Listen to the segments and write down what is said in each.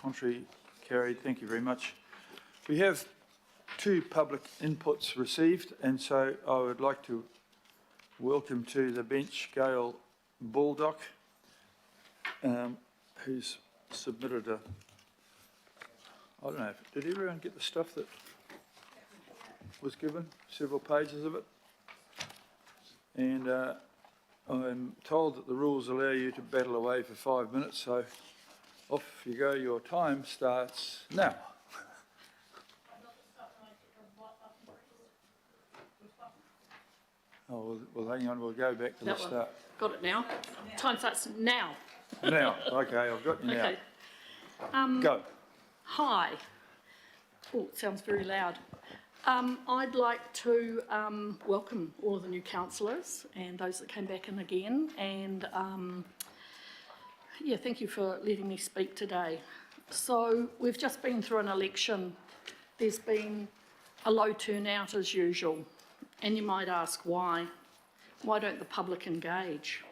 Contrary, carried. Thank you very much. We have 2 public inputs received, and so I would like to welcome to the bench Gail Baldock, who's submitted a, I don't know, did everyone get the stuff that was given? Several pages of it. And I'm told that the rules allow you to battle away for 5 minutes, so off you go. Your time starts now. Oh, well, hang on, we'll go back to the start. Got it now. Time starts now. Now, okay, I've got you now. Okay. Go. Hi. Oh, it sounds very loud. I'd like to welcome all of the new councillors and those that came back in again, and yeah, thank you for letting me speak today. So we've just been through an election. There's been a low turnout as usual, and you might ask why. Why don't the public engage?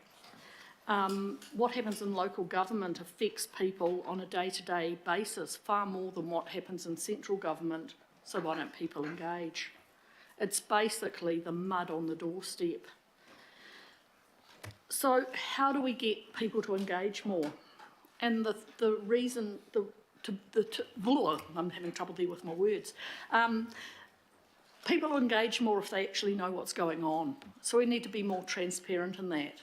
What happens in local government affects people on a day-to-day basis far more than what happens in central government, so why don't people engage? It's basically the mud on the doorstep. So how do we get people to engage more? And the reason, I'm having trouble there with my words. People engage more if they actually know what's going on. So we need to be more transparent in that.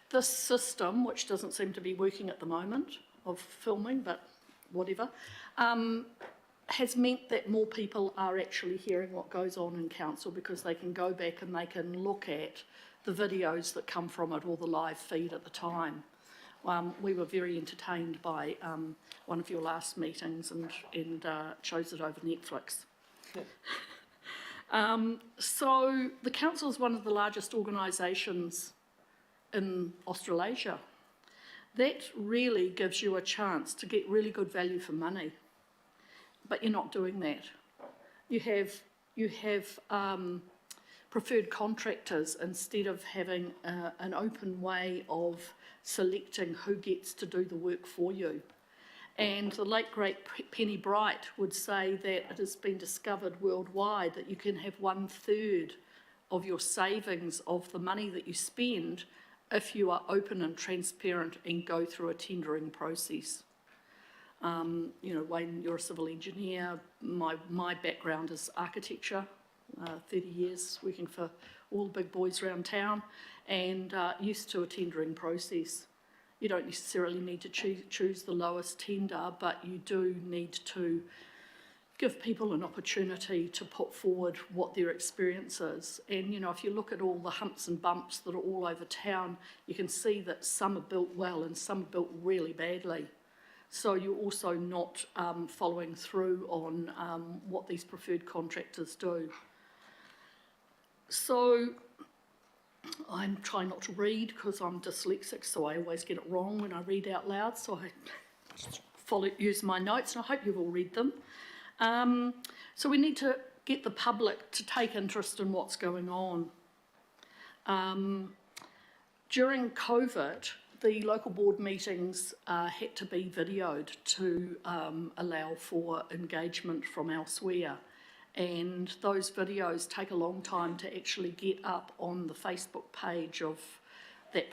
This system, which doesn't seem to be working at the moment, of filming, but whatever, has meant that more people are actually hearing what goes on in council because they can go back and they can look at the videos that come from it or the live feed at the time. We were very entertained by one of your last meetings and chose it over Netflix. So the council is one of the largest organisations in Australasia. That really gives you a chance to get really good value for money, but you're not doing that. You have preferred contractors instead of having an open way of selecting who gets to do the work for you. And the late great Penny Bright would say that it has been discovered worldwide that you can have 1/3 of your savings of the money that you spend if you are open and transparent and go through a tendering process. You know, Wayne, you're a civil engineer. My background is architecture, 30 years working for all the big boys around town, and used to a tendering process. You don't necessarily need to choose the lowest tender, but you do need to give people an opportunity to put forward what their experience is. And, you know, if you look at all the humps and bumps that are all over town, you can see that some are built well and some are built really badly. So you're also not following through on what these preferred contractors do. So I'm trying not to read because I'm dyslexic, so I always get it wrong when I read out loud, so I use my notes, and I hope you've all read them. So we need to get the public to take interest in what's going on. During COVID, the local board meetings had to be videoed to allow for engagement from elsewhere. And those videos take a long time to actually get up on the Facebook page of that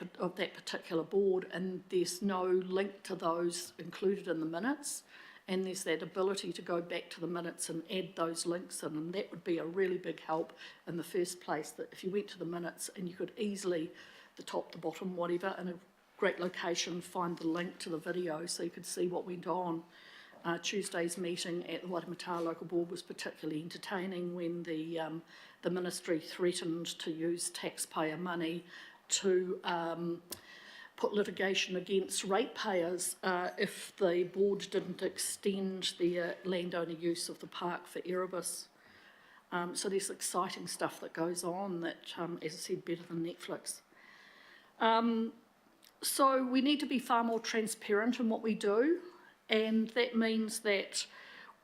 particular board, and there's no link to those included in the minutes, and there's that ability to go back to the minutes and add those links in, and that would be a really big help in the first place, that if you went to the minutes and you could easily, the top, the bottom, whatever, in a great location, find the link to the video so you could see what went on. Tuesday's meeting at the Waitemata Local Board was particularly entertaining when the ministry threatened to use taxpayer money to put litigation against ratepayers if the board didn't extend their landowner use of the park for Erebus. So there's exciting stuff that goes on that, as I said, better than Netflix. So we need to be far more transparent in what we do. And that means that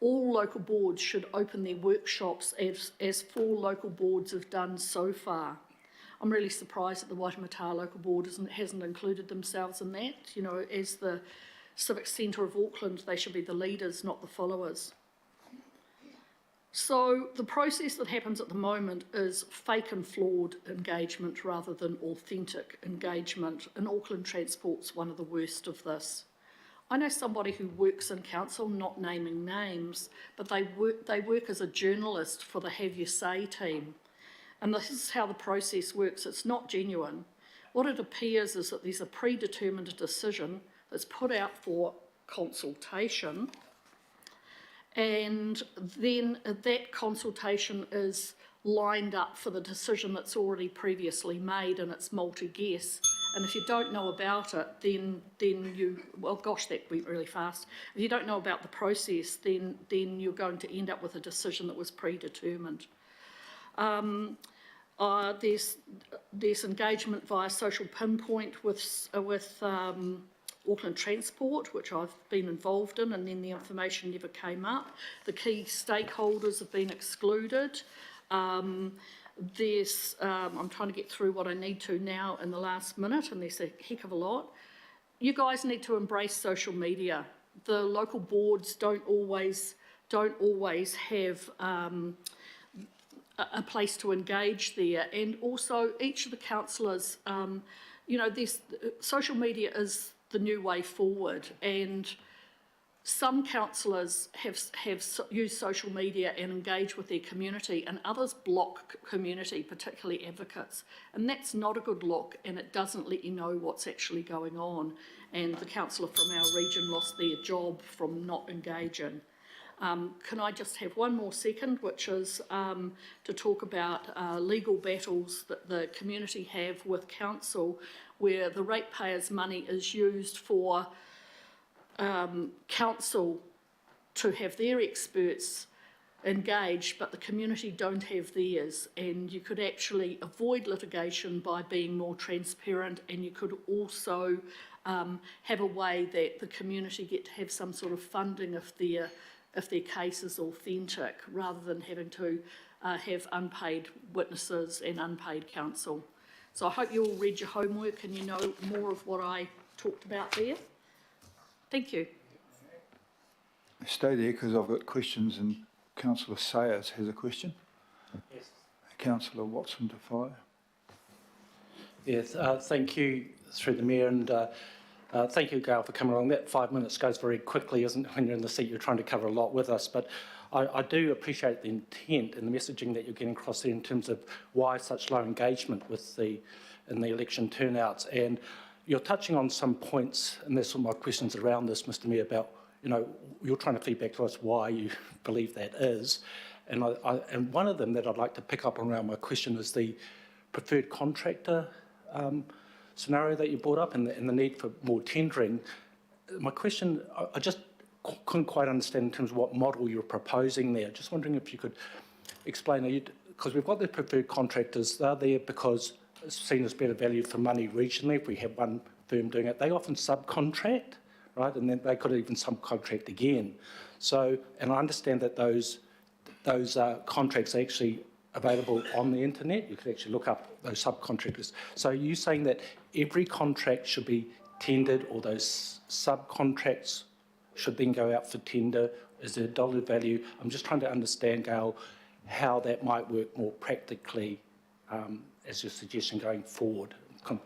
all local boards should open their workshops as 4 local boards have done so far. I'm really surprised that the Waitemata Local Board hasn't included themselves in that. You know, as the civic centre of Auckland, they should be the leaders, not the followers. So the process that happens at the moment is fake and flawed engagement rather than authentic engagement, and Auckland Transport's one of the worst of this. I know somebody who works in council, not naming names, but they work as a journalist for the Have You Say team. And this is how the process works. It's not genuine. What it appears is that there's a predetermined decision that's put out for consultation, and then that consultation is lined up for the decision that's already previously made, and it's multi-guess. And if you don't know about it, then you, well, gosh, that went really fast. If you don't know about the process, then you're going to end up with a decision that was predetermined. There's engagement via social pinpoint with Auckland Transport, which I've been involved in, and then the information never came up. The key stakeholders have been excluded. I'm trying to get through what I need to now in the last minute, and there's a heck of a lot. You guys need to embrace social media. The local boards don't always have a place to engage there, and also each of the councillors, social media is the new way forward, and some councillors have used social media and engage with their community, and others block community, particularly advocates. And that's not a good look, and it doesn't let you know what's actually going on. And the councillor from our region lost their job from not engaging. Can I just have one more second, which is to talk about legal battles that the community have with council, where the ratepayers' money is used for council to have their experts engaged, but the community don't have theirs, and you could actually avoid litigation by being more transparent, and you could also have a way that the community get to have some sort of funding if their case is authentic, rather than having to have unpaid witnesses and unpaid counsel. So I hope you all read your homework and you know more of what I talked about there. Thank you. Stay there because I've got questions, and Councillor Sayers has a question. Yes. Councillor Watson to fire. Yes, thank you through the Mayor, and thank you, Gail, for coming along. That 5 minutes goes very quickly, isn't it? When you're in the seat, you're trying to cover a lot with us, but I do appreciate the intent and the messaging that you're getting across there in terms of why such low engagement in the election turnouts. And you're touching on some points, and there's some of my questions around this, Mr. Mayor, about, you're trying to feedback to us why you believe that is. And and one of them that I'd like to pick up around my question is the preferred contractor scenario that you brought up, and the need for more tendering. My question, I just couldn't quite understand in terms of what model you're proposing there. Just wondering if you could explain, because we've got the preferred contractors, they're there because it's seen as better value for money regionally if we have one firm doing it. They often subcontract, right, and then they could even subcontract again. So, and I understand that those contracts are actually available on the internet. You could actually look up those subcontractors. So are you saying that every contract should be tendered, or those subcontracts should then go out for tender? Is there a dollar value? I'm just trying to understand, Gail, how that might work more practically as your suggestion going forward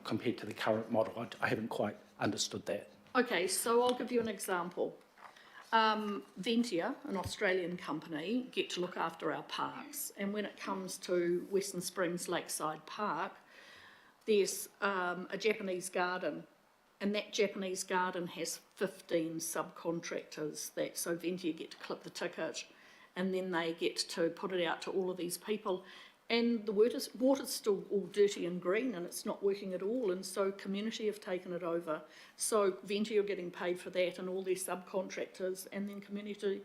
compared to the current model. I haven't quite understood that. Okay, so I'll give you an example. Ventia, an Australian company, get to look after our parks, and when it comes to Western Springs Lakeside Park, there's a Japanese garden, and that Japanese garden has 15 subcontractors so Ventia get to clip the ticket, and then they get to put it out to all of these people, and the water's still all dirty and green, and it's not working at all, and so community have taken it over. So Ventia are getting paid for that, and all these subcontractors, and then community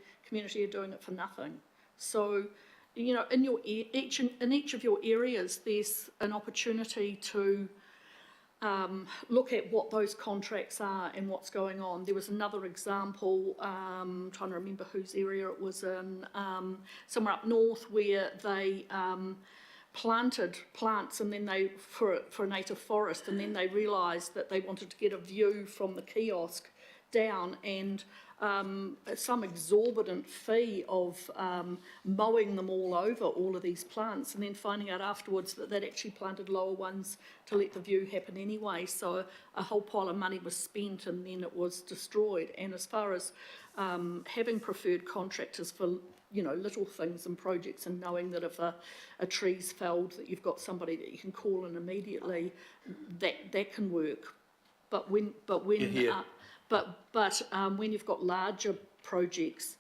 are doing it for nothing. So, in each of your areas, there's an opportunity to look at what those contracts are and what's going on. There was another example, trying to remember whose area it was in, somewhere up north, where they planted plants, and then for a native forest, and then they realised that they wanted to get a view from the kiosk down and some exorbitant fee of mowing them all over, all of these plants, and then finding out afterwards that they'd actually planted lower ones to let the view happen anyway. So a whole pile of money was spent and then it was destroyed. And as far as having preferred contractors for little things and projects, and knowing that if a tree's felled, that you've got somebody that you can call in immediately, that can work. But when you've got larger projects,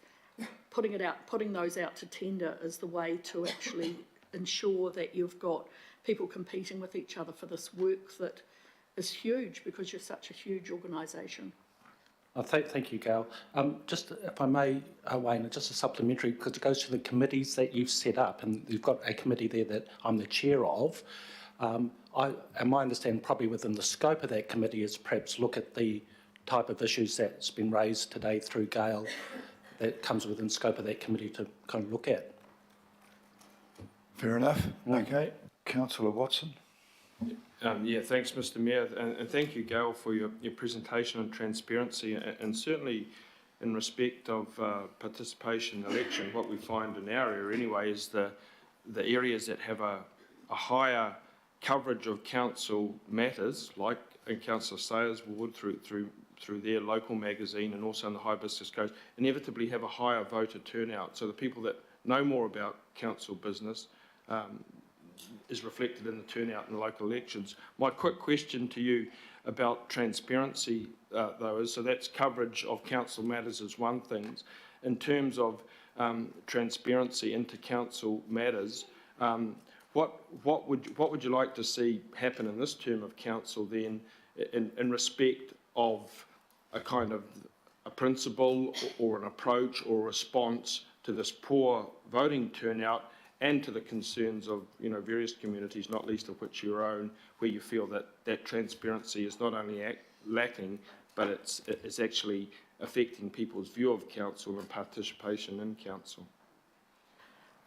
putting those out to tender is the way to actually ensure that you've got people competing with each other for this work that is huge, because you're such a huge organisation. Thank you, Gail. Just, if I may, Wayne, just a supplementary, because it goes to the committees that you've set up, and you've got a committee there that I'm the chair of. My understanding, probably within the scope of that committee, is perhaps look at the type of issues that's been raised today through Gail that comes within scope of that committee to kind of look at. Fair enough. Okay. Councillor Watson. Yeah, thanks, Mr. Mayor, and thank you, Gail, for your presentation on transparency, and certainly in respect of participation in election. What we find in our area anyway is the areas that have a higher coverage of council matters, like in Councillor Sayers Ward through their local magazine, and also in the Hibiscus Coast, inevitably have a higher voter turnout. So the people that know more about council business is reflected in the turnout in the local elections. My quick question to you about transparency, though, is, so that's coverage of council matters is one thing. In terms of transparency into council matters, what would you like to see happen in this term of council then, in respect of a kind of a principle or an approach or response to this poor voting turnout, and to the concerns of various communities, not least of which your own, where you feel that transparency is not only lacking, but it's actually affecting people's view of council and participation in council?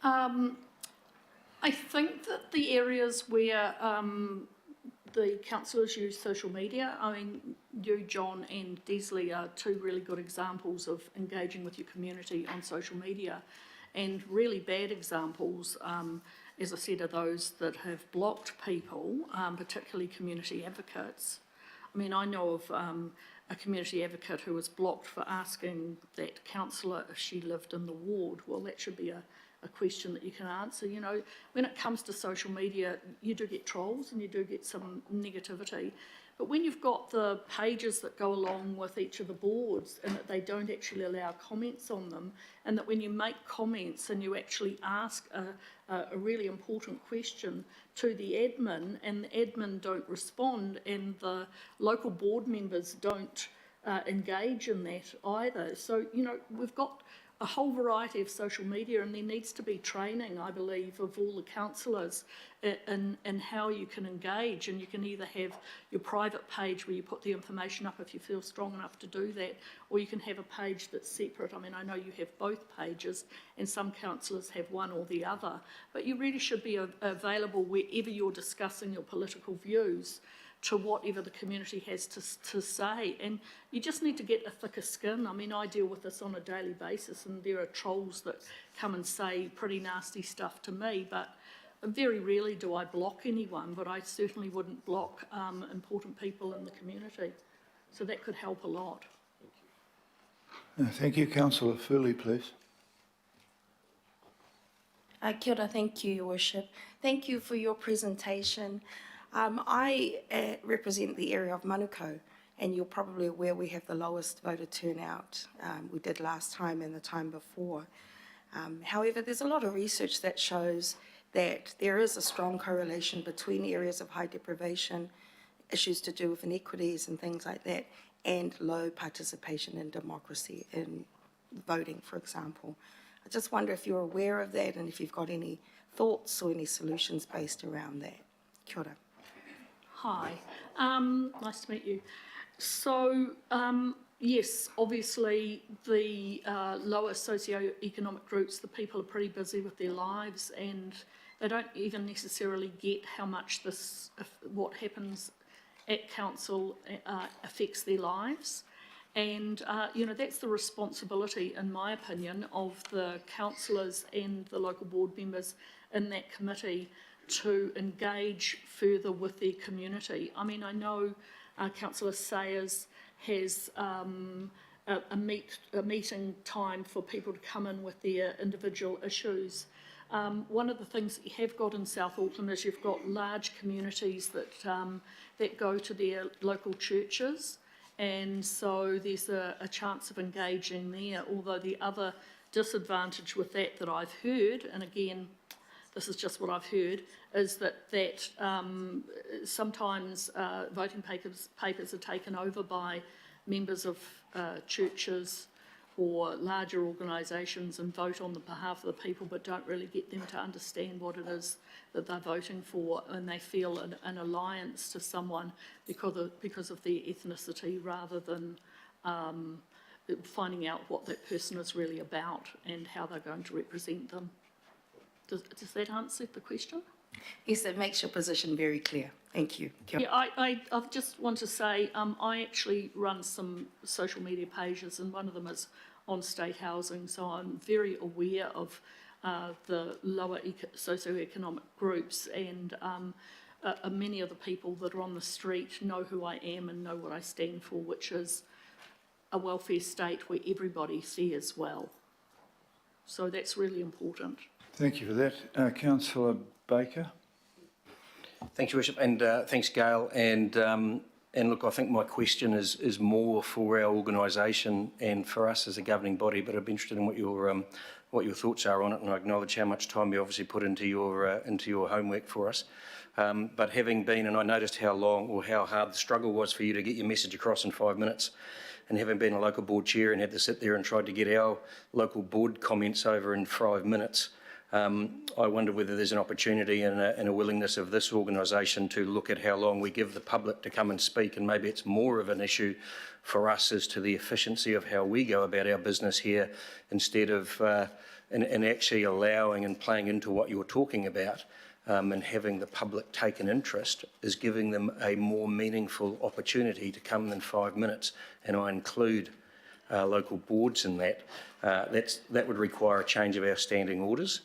I think that the areas where the councillors use social media, I mean, you, John and Desley are two really good examples of engaging with your community on social media. And really bad examples, as I said, are those that have blocked people, particularly community advocates. I mean, I know of a community advocate who was blocked for asking that councillor if she lived in the ward. Well, that should be a question that you can answer. When it comes to social media, you do get trolls and you do get some negativity. But when you've got the pages that go along with each of the boards, and that they don't actually allow comments on them, and that when you make comments and you actually ask a really important question to the admin, and the admin don't respond, and the local board members don't engage in that either. So, we've got a whole variety of social media, and there needs to be training, I believe, of all the councillors in how you can engage. And you can either have your private page where you put the information up if you feel strong enough to do that, or you can have a page that's separate. I mean, I know you have both pages, and some councillors have one or the other, but you really should be available wherever you're discussing your political views to whatever the community has to say. And you just need to get a thicker skin. I mean, I deal with this on a daily basis, and there are trolls that come and say pretty nasty stuff to me, but very rarely do I block anyone, but I certainly wouldn't block important people in the community. So that could help a lot. Thank you. Councillor Furley, please. Kia ora, thank you, Your Worship. Thank you for your presentation. I represent the area of Manukau, and you're probably aware we have the lowest voter turnout. We did last time and the time before. However, there's a lot of research that shows that there is a strong correlation between areas of high deprivation, issues to do with inequities and things like that, and low participation in democracy, in voting, for example. I just wonder if you're aware of that, and if you've got any thoughts or any solutions based around that. Kia ora. Hi, nice to meet you. So, yes, obviously the lower socio-economic groups, the people are pretty busy with their lives, and they don't even necessarily get how much what happens at council affects their lives. And, that's the responsibility, in my opinion, of the councillors and the local board members in that committee to engage further with their community. I mean, I know Councillor Sayers has a meeting time for people to come in with their individual issues. One of the things that you have got in South Auckland is you've got large communities that go to their local churches, and so there's a chance of engaging there. Although the other disadvantage with that I've heard, and again, this is just what I've heard, is that sometimes voting papers are taken over by members of churches or larger organisations and vote on the behalf of the people, but don't really get them to understand what it is that they're voting for, and they feel an alliance to someone because of their ethnicity rather than finding out what that person is really about and how they're going to represent them. Does that answer the question? Yes, it makes your position very clear. Thank you. Yeah, I just want to say I actually run some social media pages, and one of them is on state housing, so I'm very aware of the lower socioeconomic groups, and many of the people that are on the street know who I am and know what I stand for, which is a welfare state where everybody fares well. So that's really important. Thank you for that. Councillor Baker. Thanks, Your Worship, and thanks, Gail. And look, I think my question is more for our organisation and for us as a governing body, but I'd be interested in what your thoughts are on it, and I acknowledge how much time you obviously put into your homework for us. But having been, and I noticed how long or how hard the struggle was for you to get your message across in 5 minutes, and having been a local board chair and had to sit there and try to get our local board comments over in 5 minutes, I wonder whether there's an opportunity and a willingness of this organisation to look at how long we give the public to come and speak, and maybe it's more of an issue for us as to the efficiency of how we go about our business here, instead of and actually allowing and playing into what you're talking about, and having the public take an interest is giving them a more meaningful opportunity to come in 5 minutes, and I include local boards in that. That would require a change of our standing orders.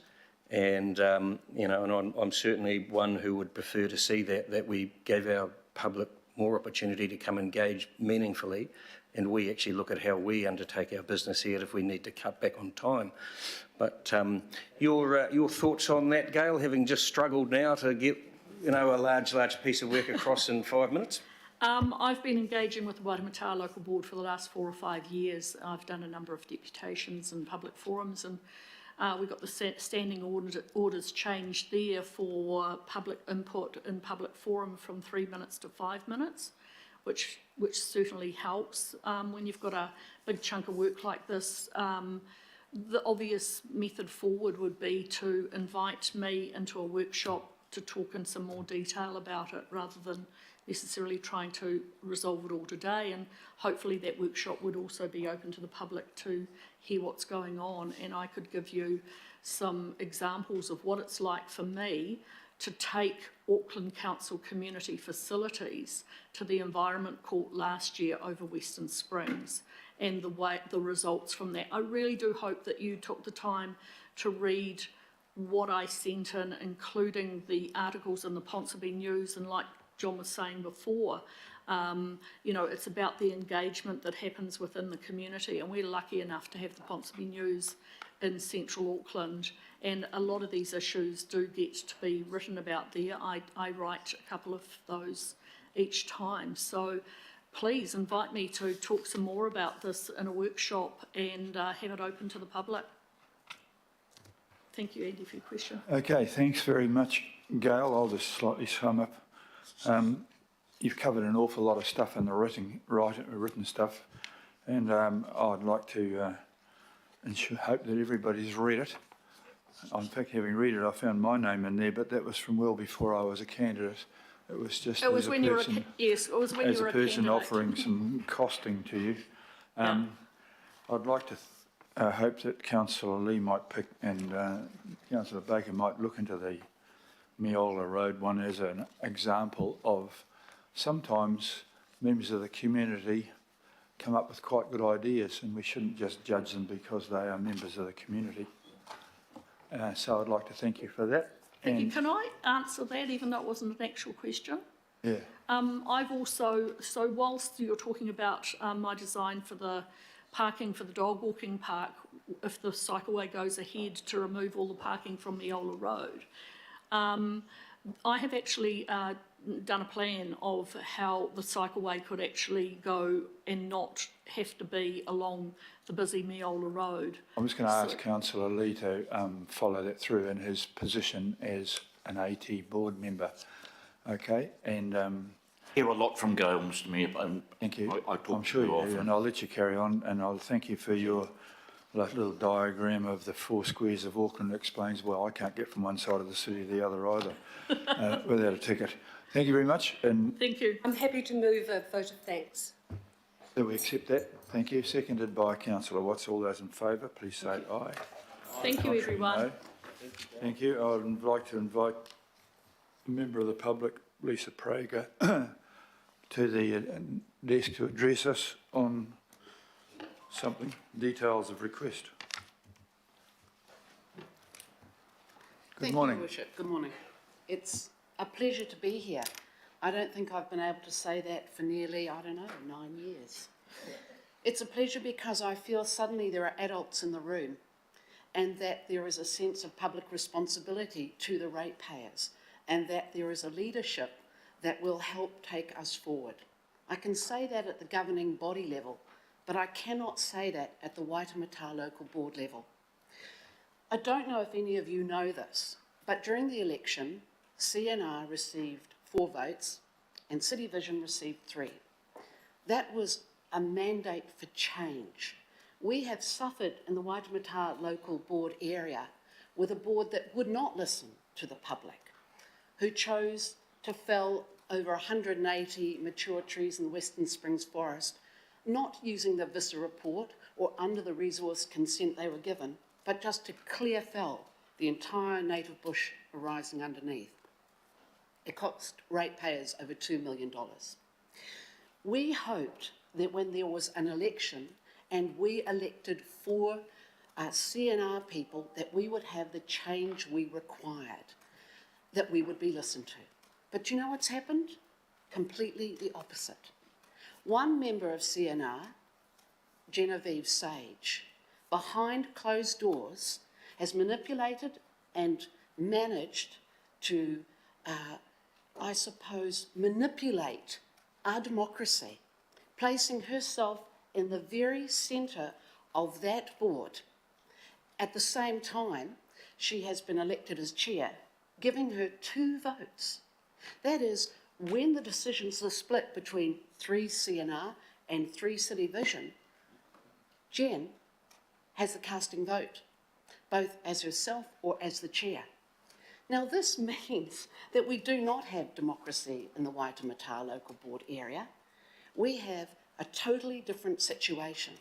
And, and I'm certainly one who would prefer to see that we gave our public more opportunity to come engage meaningfully, and we actually look at how we undertake our business here if we need to cut back on time. But your thoughts on that, Gail, having just struggled now to get, a large piece of work across in 5 minutes? I've been engaging with the Waitemata local board for the last 4 or 5 years. I've done a number of deputations and public forums, and we got the standing orders changed there for public input in public forum from 3 minutes to 5 minutes, which certainly helps. When you've got a big chunk of work like this, the obvious method forward would be to invite me into a workshop to talk in some more detail about it, rather than necessarily trying to resolve it all today. And hopefully that workshop would also be open to the public to hear what's going on, and I could give you some examples of what it's like for me to take Auckland Council community facilities to the Environment Court last year over Western Springs, and the results from that. I really do hope that you took the time to read what I sent in, including the articles in the Ponsonby News, and like John was saying before, it's about the engagement that happens within the community, and we're lucky enough to have the Ponsonby News in central Auckland, and a lot of these issues do get to be written about there. I write a couple of those each time, so please invite me to talk some more about this in a workshop and have it open to the public. Thank you, Andy, for your question. Okay, thanks very much, Gail. I'll just slightly sum up. You've covered an awful lot of stuff in the written stuff, and I'd like to hope that everybody's read it. In fact, having read it, I found my name in there, but that was from well before I was a candidate. It was just It was when you were as a person offering some costing to you. I'd like to hope that Councillor Lee might pick, and Councillor Baker might look into the Meola Road one as an example of sometimes members of the community come up with quite good ideas, and we shouldn't just judge them because they are members of the community. So I'd like to thank you for that. Thank you. And- Can I answer that, even though it wasn't an actual question? Yeah, I've also, so whilst you're talking about my design for the parking for the dog walking park, if the cycleway goes ahead to remove all the parking from Eola Road, I have actually done a plan of how the cycleway could actually go and not have to be along the busy Meola Road. I'm just going to ask Councillor Lee to follow that through in his position as an AT board member. Okay, and Hear a lot from Gail, Mr Mayor. thank you. I talk I'm to sure her you do, often. and I'll let you carry on, and I'll thank you for your little diagram of the 4 squares of Auckland. That explains why I can't get from one side of the city to the other either without a ticket. Thank you very much, and Thank you. I'm happy to move a vote of thanks. do we accept that? Thank you. Seconded by Councillor Watts. All those in favour, please say aye. Thank you, everyone. No. Thank you. I would like to invite a member of the public, Lisa Prager, to the desk to address us on something, details of request. Good morning. Thank you, Your Worship. Good morning. It's a pleasure to be here. I don't think I've been able to say that for nearly, 9 years. It's a pleasure because I feel suddenly there are adults in the room and that there is a sense of public responsibility to the ratepayers and that there is a leadership that will help take us forward. I can say that at the governing body level, but I cannot say that at the Waitemata Local Board level. I don't know if any of you know this, but during the election, CNR received 4 votes and City Vision received 3. That was a mandate for change. We have suffered in the Waitemata Local Board area with a board that would not listen to the public, who chose to fell over 180 mature trees in the Western Springs Forest, not using the VISA report or under the resource consent they were given, but just to clear fell the entire native bush arising underneath. It cost ratepayers over $2 million. We hoped that when there was an election and we elected 4 CNR people, that we would have the change we required, that we would be listened to. But you know what's happened? Completely the opposite. One member of CNR, Genevieve Sage, behind closed doors, has manipulated and managed to, I suppose, manipulate our democracy, placing herself in the very centre of that board. At the same time, she has been elected as chair, giving her 2 votes. That is, when the decisions are split between 3 CNR and 3 City Vision, Jen has the casting vote, both as herself or as the chair. Now, this means that we do not have democracy in the Waitemata Local Board area. We have a totally different situation.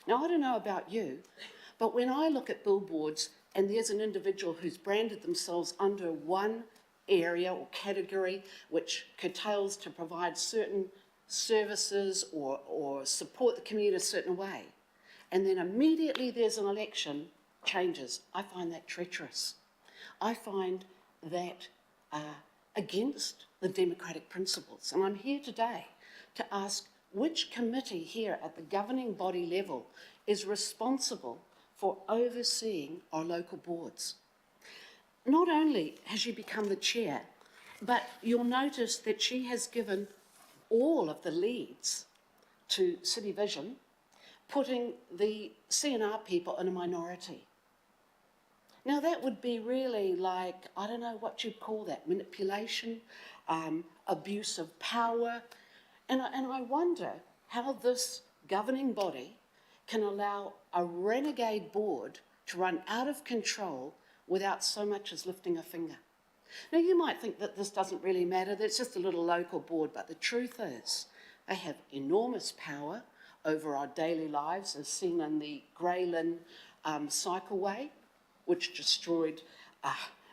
Now, I don't know about you, but when I look at billboards and there's an individual who's branded themselves under one area or category which curtails to provide certain services or support the community a certain way, and then immediately there's an election, changes, I find that treacherous. I find that against the democratic principles. And I'm here today to ask which committee here at the governing body level is responsible for overseeing our local boards. Not only has she become the chair, but you'll notice that she has given all of the leads to City Vision, putting the CNR people in a minority. Now that would be really like, I don't know what you'd call that, manipulation, abuse of power. And I wonder how this governing body can allow a renegade board to run out of control without so much as lifting a finger. Now, you might think that this doesn't really matter, that it's just a little local board, but the truth is they have enormous power over our daily lives, as seen in the Greylin cycleway, which destroyed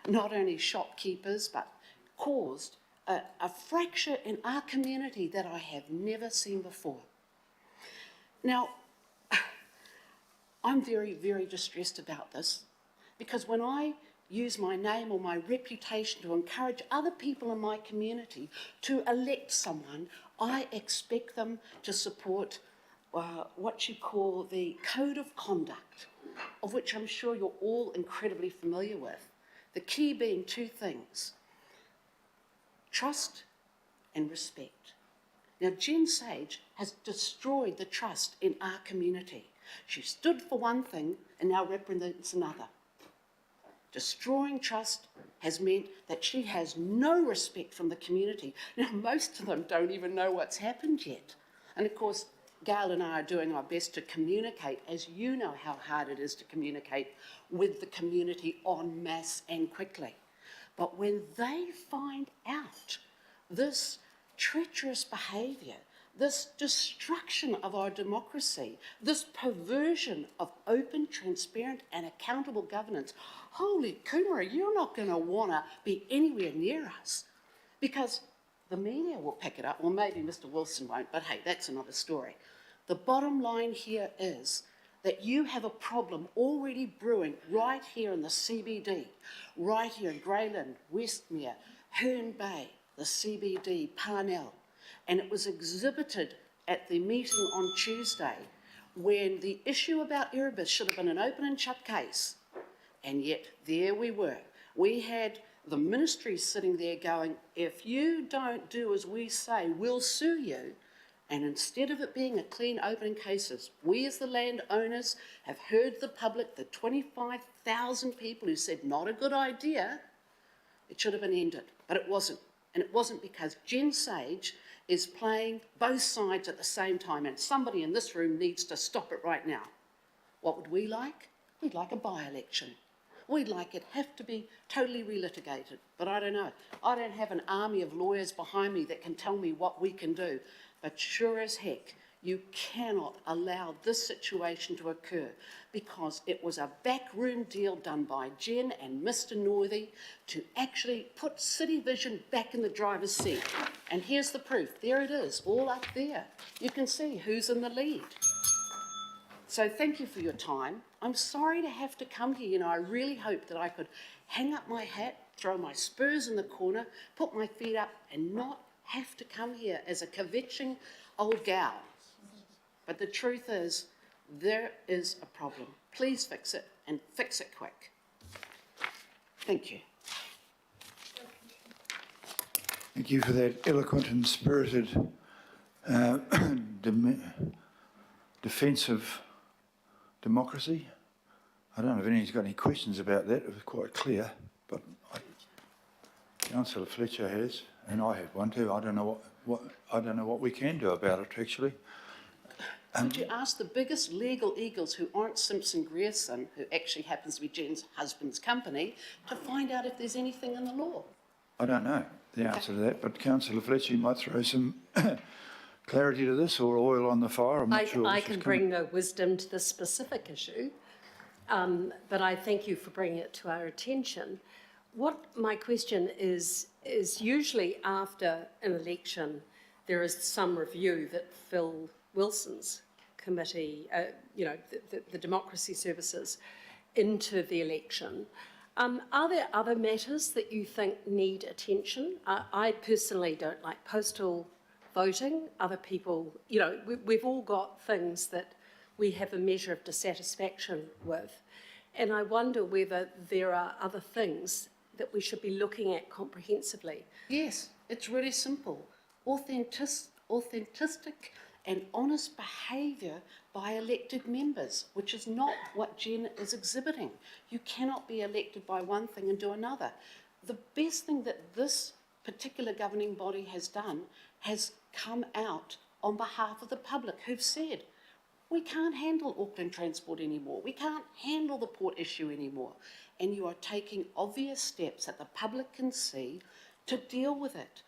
not only shopkeepers, but caused a fracture in our community that I have never seen before. Now, I'm very, very distressed about this, because when I use my name or my reputation to encourage other people in my community to elect someone, I expect them to support what you call the code of conduct, of which I'm sure you're all incredibly familiar with. The key being two things: trust and respect. Now, Jen Sage has destroyed the trust in our community. She stood for one thing and now represents another. Destroying trust has meant that she has no respect from the community. Now, most of them don't even know what's happened yet. And of course, Gail and I are doing our best to communicate, as you know how hard it is to communicate with the community en masse and quickly. But when they find out this treacherous behaviour, this destruction of our democracy, this perversion of open, transparent and accountable governance, holy Kōrero, you're not going to want to be anywhere near us, because the media will pick it up, or maybe Mr Wilson won't, but hey, that's another story. The bottom line here is that you have a problem already brewing right here in the CBD, right here in Greyland, Westmere, Herne Bay, the CBD, Parnell. And it was exhibited at the meeting on Tuesday, when the issue about Erebus should have been an open and shut case. And yet there we were. We had the ministry sitting there going, if you don't do as we say, we'll sue you. And instead of it being a clean, open cases, we as the landowners have heard the public, the 25,000 people who said not a good idea, it should have been ended. But it wasn't. And it wasn't because Jen Sage is playing both sides at the same time, and somebody in this room needs to stop it right now. What would we like? We'd like a by-election. We'd like it have to be totally relitigated, but I don't know. I don't have an army of lawyers behind me that can tell me what we can do, but sure as heck, you cannot allow this situation to occur, because it was a backroom deal done by Jen and Mr Northey to actually put City Vision back in the driver's seat. And here's the proof. There it is, all up there. You can see who's in the lead. So thank you for your time. I'm sorry to have to come here. You know, I really hope that I could hang up my hat, throw my spurs in the corner, put my feet up, and not have to come here as a kvetching old gal. But the truth is, there is a problem. Please fix it, and fix it quick. Thank you. Thank you for that eloquent and spirited defence of democracy. I don't know if anyone's got any questions about that. It was quite clear, but Councillor Fletcher has, and I have one too. I don't know what we can do about it, actually. Could you ask the biggest legal eagles who aren't Simpson Grierson, who actually happens to be Jen's husband's company, to find out if there's anything in the law? I don't know the answer to that, but Councillor Fletcher, you might throw some clarity to this, or oil on the fire. I'm not sure. I can bring no wisdom to this specific issue, but I thank you for bringing it to our attention. What my question is usually after an election, there is some review that Phil Wilson's committee, the Democracy Services, into the election. Are there other matters that you think need attention? I personally don't like postal voting. Other people, we've all got things that we have a measure of dissatisfaction with. And I wonder whether there are other things that we should be looking at comprehensively. Yes, it's really simple. Authentic and honest behaviour by elected members, which is not what Jen is exhibiting. You cannot be elected by one thing and do another. The best thing that this particular governing body has done has come out on behalf of the public, who've said, we can't handle Auckland Transport anymore. We can't handle the port issue anymore. And you are taking obvious steps that the public can see to deal with it.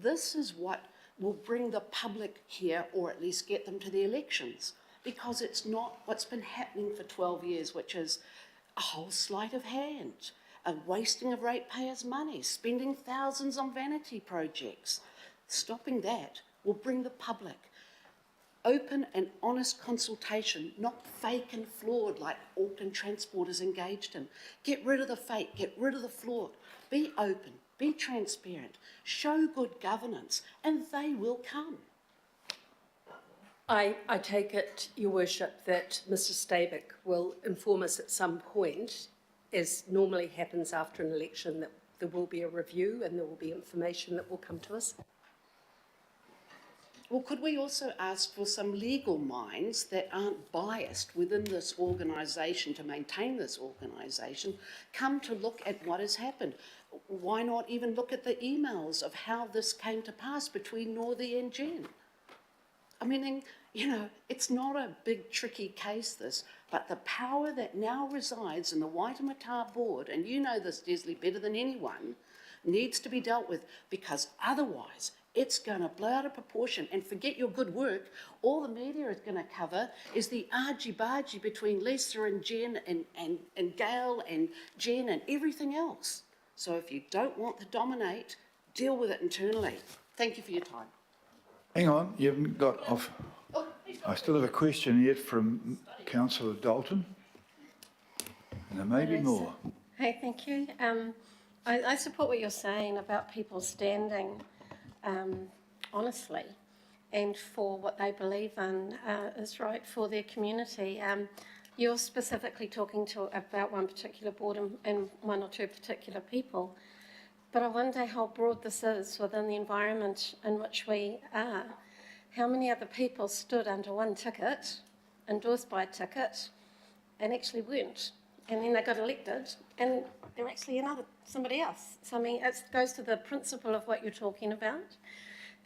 This is what will bring the public here, or at least get them to the elections, because it's not what's been happening for 12 years, which is a whole sleight of hand, a wasting of ratepayers' money, spending thousands on vanity projects. Stopping that will bring the public. Open and honest consultation, not fake and flawed like Auckland Transport is engaged in. Get rid of the fake, get rid of the flawed. Be open, be transparent, show good governance, and they will come. I take it, Your Worship, that Mr Stabick will inform us at some point, as normally happens after an election, that there will be a review and there will be information that will come to us. Well, could we also ask for some legal minds that aren't biased within this organisation to maintain this organisation, come to look at what has happened? Why not even look at the emails of how this came to pass between Northey and Jen? I mean, you know, it's not a big tricky case, this, but the power that now resides in the Waitemata Board, and you know this, Desley, better than anyone, needs to be dealt with, because otherwise it's going to blow out of proportion. And forget your good work, all the media is going to cover is the argy-bargy between Lisa and Jen and Gail and Jen and everything else. So if you don't want to dominate, deal with it internally. Thank you for your time. Hang on, you haven't got off. I still have a question yet from Councillor Dalton. And there may be more. Hey, thank you. I support what you're saying about people standing honestly and for what they believe in is right for their community. You're specifically talking about one particular board and one or two particular people, but I wonder how broad this is within the environment in which we are. How many other people stood under one ticket, endorsed by a ticket, and actually weren't? And then they got elected, and they're actually somebody else. So, I mean, it goes to the principle of what you're talking about.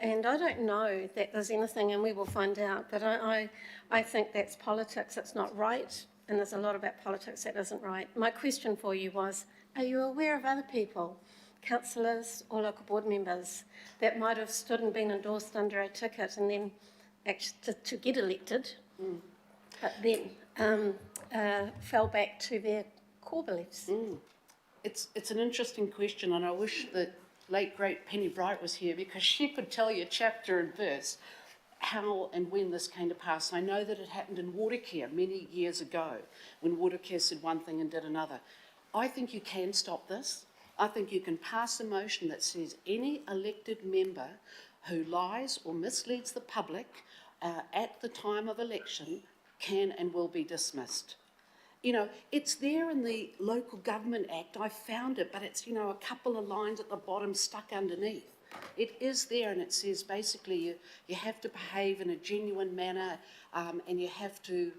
And I don't know that there's anything, and we will find out, but I think that's politics. It's not right, and there's a lot about politics that isn't right. My question for you was, are you aware of other people, councillors or local board members, that might have stood and been endorsed under a ticket and then actually to get elected, but then fell back to their core beliefs? It's an interesting question, and I wish the late, great Penny Bright was here, because she could tell you chapter and verse how and when this came to pass. I know that it happened in Watercare many years ago, when Watercare said one thing and did another. I think you can stop this. I think you can pass a motion that says any elected member who lies or misleads the public at the time of election can and will be dismissed. You know, it's there in the Local Government Act. I found it, but it's, you know, a couple of lines at the bottom stuck underneath. It is there, and it says basically you have to behave in a genuine manner, and you have to,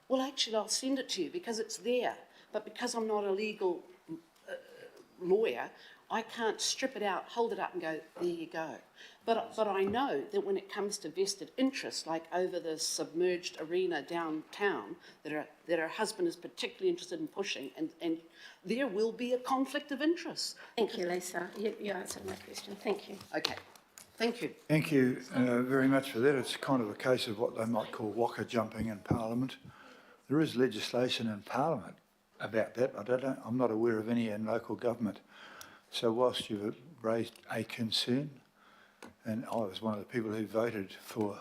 well, actually, I'll send it to you because it's there. But because I'm not a legal lawyer, I can't strip it out, hold it up and go, there you go. But I know that when it comes to vested interests, like over the submerged arena downtown, that her husband is particularly interested in pushing, and there will be a conflict of interest. Thank you, Lisa. You answered my question. Thank you. Okay, thank you. Thank you very much for that. It's kind of a case of what they might call waka jumping in Parliament. There is legislation in Parliament about that, but I'm not aware of any in local government. So whilst you've raised a concern, and I was one of the people who voted for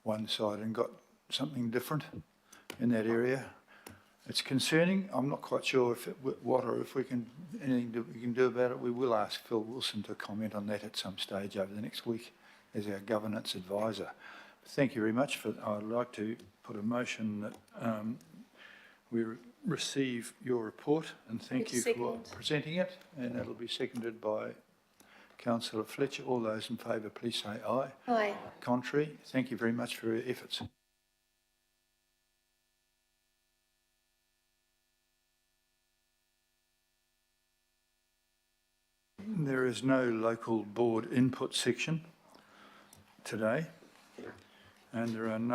one side and got something different in that area, it's concerning. I'm not quite sure if anything that we can do about it. We will ask Phil Wilson to comment on that at some stage over the next week as our governance advisor. Thank you very much. I'd like to put a motion that we receive your report, and thank you for presenting it, and it'll be seconded by Councillor Fletcher. All those in favour, please say aye. Aye. Contrary, thank you very much for your efforts. There is no local board input section today, and there are no